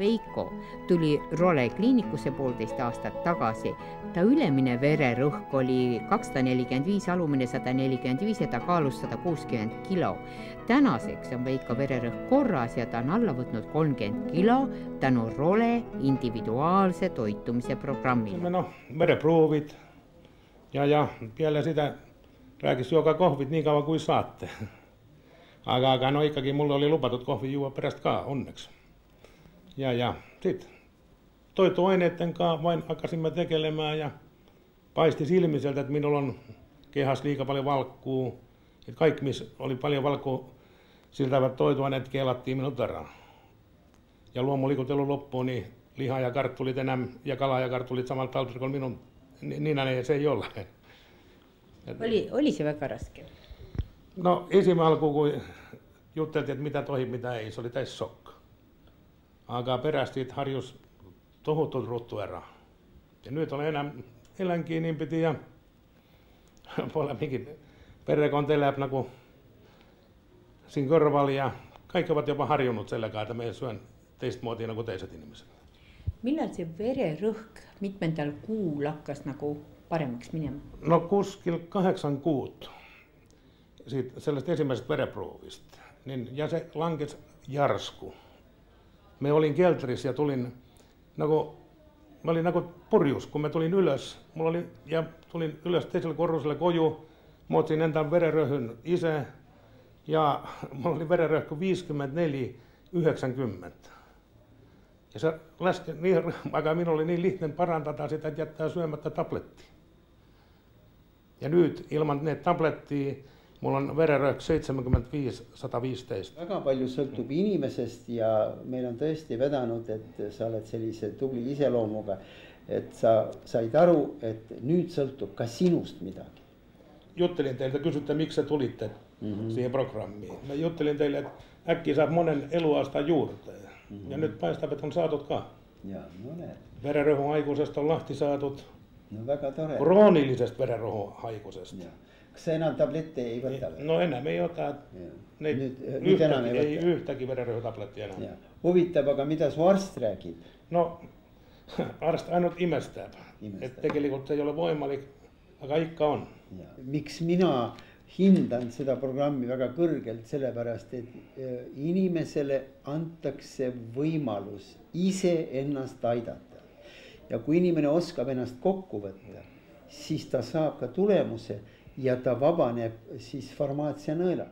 Veiko tuli Role kliinikusse 1,5 aastat tagasi. Ta ülemine vererõhk oli 245, alumine 145 ja ta kaalus 160 kilo. Tänaseks on Veiko vererõhk korras ja ta on alla võtnud 30 kilo tänu Role individuaalse toitumise programmile. Vereproovid ja peale sitä rääkis juokaa kohvit niin kauan kuin saatte. Aga no ikkagi mulle oli lubatud kohvi juua pärast ka, onneksi. Ja sit toituaineiden kanssa vain hakkasimme tekelemään ja paisti silmiseltä, että minulla on kehas liikaa paljon valkkuu. Et kaikki, missä oli paljon valkkuu siltävät toituaineet kelattiin minun taraan. Ja luomuliikutelu loppuun, niin liha ja karttulit enää ja kala ja karttulit samalla taltrikolla minun niin se ei ole. Oli se väga raske? No ensimmäinen alkuun, kun jutteltiin, että mitä tohi, mitä ei, se oli täys sokka. Aga perästi harjus tohutut ruttu erää. Ja nyt olen elänkin niin piti ja puolella minkin perrekonteen läpnä kuin siinä korvalla ja kaikki ovat jopa harjunut selläkaan, että me syön teistä muotina kuin teiset ihmiset. Millal see vererõhk mitmendal kuul hakkas nagu paremaks minema? No kuskil 8 kuut sellest ensimmäisestä vereproovista. Niin, ja se lankesi jarsku. Me olin kelterissä ja tulin mä olin purjus, kun me tulin ylös. Tulin ylös teiselle korruselle koju. Mä otsin entan vereröhyn isä ja mulla oli vereröhky 54-90. Ja se laski niin, vaikka minulla oli niin lihtinen parantaa sitä, että jättää syömättä tablettia. Ja nyt ilman ne tablettia mulla on vereröhk 75-115. Väga palju sõltub inimesest ja meil on tõesti vedanud, et sa oled sellise tubli iseloomuga, et sa said aru, et nüüd sõltub ka sinust midagi. Juttelin teiltä, kysytte miksi sä tulitte siihen programmiin. Mä juttelin teille, että äkkiä saat monen eluaastan juurteen. Ja nyt paistaa, että on saatut ka. Ja, no näet. Verenrõhun haigusesta on lahti saatut. No väga tore. Kroonilisesta verenrõhun haigusesta. Kas sa enam tablette ei võta? No enam ei ota. Nyt enam ei yhtäkin verenrõhutablettia enam. Huvitab, aga mida su arst räägib? No, arst ainult imestab. Et tegelikult ei ole võimalik, aga ikka on. Miks mina hindan seda programmi väga kõrgelt, sellepärast, et inimesele antakse võimalus ise ennast aidata. Ja kui inimene oskab ennast kokku võtta, siis ta saab ka tulemuse ja ta vabaneb siis farmaatsia nõela.